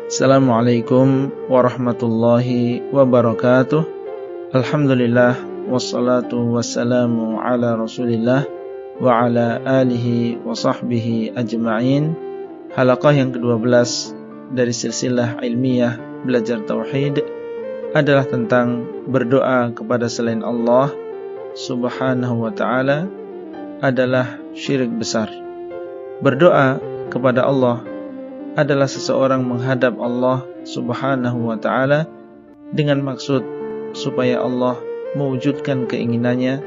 Assalamualaikum warahmatullahi wabarakatuh. Alhamdulillah wassalatu wassalamu ala Rasulillah wa ala alihi wa sahbihi ajma'in. Halaqah yang ke-12 dari silsilah ilmiah belajar tauhid adalah tentang berdoa kepada selain Allah Subhanahu wa ta'ala adalah syirik besar. Berdoa kepada Allah adalah seseorang menghadap Allah Subhanahu wa ta'ala dengan maksud supaya Allah mewujudkan keinginannya,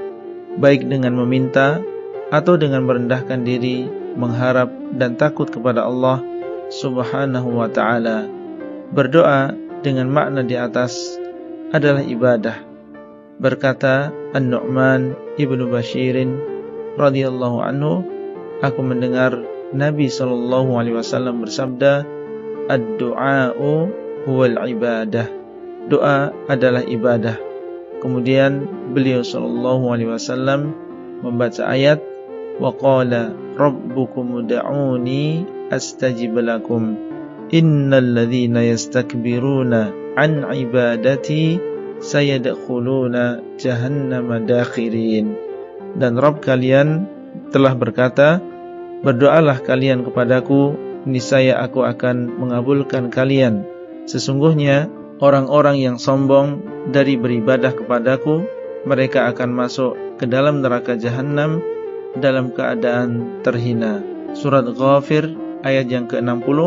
baik dengan meminta atau dengan merendahkan diri, mengharap dan takut kepada Allah Subhanahu wa ta'ala. Berdoa dengan makna di atas adalah ibadah. Berkata An-Nu'man ibnu Bashirin radhiyallahu anhu, aku mendengar Nabi SAW bersabda, ad-du'a'u huwal ibadah. Doa adalah ibadah. Kemudian beliau SAW membaca ayat, wa qala rabbukum ud'uni astajib lakum innal ladzina yastakbiruna an ibadati sayadkhuluna jahannama dakhirin. Dan Rabb kalian telah berkata, berdoalah kalian kepadaku, niscaya aku akan mengabulkan kalian. Sesungguhnya orang-orang yang sombong dari beribadah kepadaku, mereka akan masuk ke dalam neraka jahanam dalam keadaan terhina. Surat Ghafir ayat yang ke-60.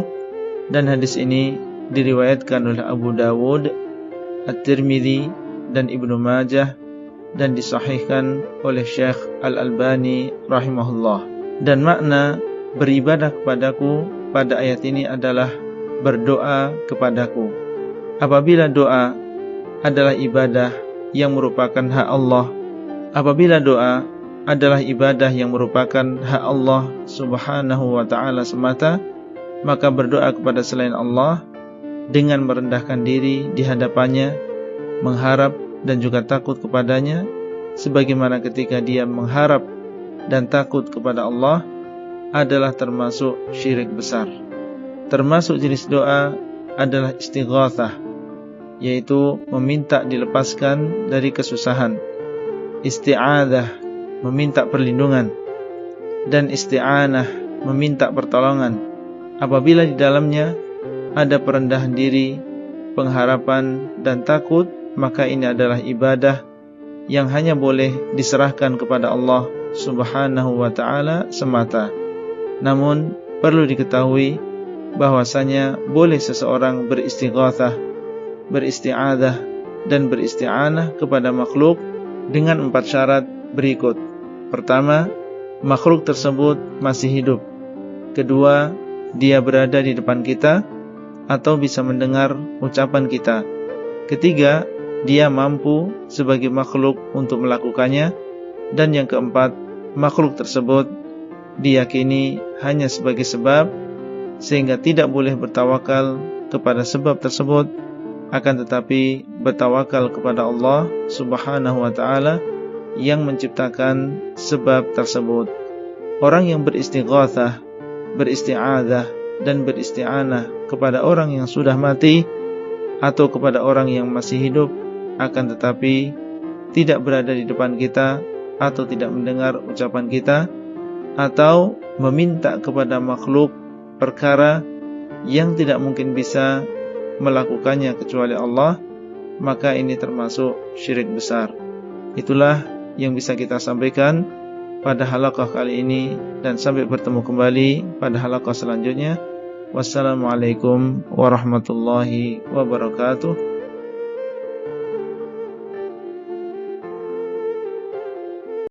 Dan hadis ini diriwayatkan oleh Abu Dawud, At-Tirmidzi dan Ibnu Majah, dan disahihkan oleh Syekh Al-Albani rahimahullah. Dan makna beribadah kepadaku pada ayat ini adalah berdoa kepadaku. Apabila doa adalah ibadah yang merupakan hak Allah, apabila doa adalah ibadah yang merupakan hak Allah Subhanahu wa ta'ala semata, maka berdoa kepada selain Allah dengan merendahkan diri di hadapannya, mengharap dan juga takut kepadanya, sebagaimana ketika dia mengharap dan takut kepada Allah adalah termasuk syirik besar. Termasuk jenis doa adalah istighatsah, yaitu meminta dilepaskan dari kesusahan. Isti'adzah, meminta perlindungan. Dan isti'anah, meminta pertolongan. Apabila di dalamnya ada perendahan diri, pengharapan dan takut, maka ini adalah ibadah yang hanya boleh diserahkan kepada Allah Subhanahu wa ta'ala semata. Namun perlu diketahui bahwasanya boleh seseorang beristighatsah, beristi'adzah dan beristi'anah kepada makhluk dengan 4 syarat berikut. Pertama, makhluk tersebut masih hidup. Kedua, dia berada di depan kita atau bisa mendengar ucapan kita. Ketiga, dia mampu sebagai makhluk untuk melakukannya. Dan yang keempat, makhluk tersebut diyakini hanya sebagai sebab, sehingga tidak boleh bertawakal kepada sebab tersebut, akan tetapi bertawakal kepada Allah Subhanahu wa ta'ala yang menciptakan sebab tersebut. Orang yang beristighatsah, beristi'adzah dan beristi'anah kepada orang yang sudah mati atau kepada orang yang masih hidup, akan tetapi tidak berada di depan kita atau tidak mendengar ucapan kita, atau meminta kepada makhluk perkara yang tidak mungkin bisa melakukannya kecuali Allah, maka ini termasuk syirik besar. Itulah yang bisa kita sampaikan pada halaqah kali ini, dan sampai bertemu kembali pada halaqah selanjutnya. Wassalamualaikum warahmatullahi wabarakatuh.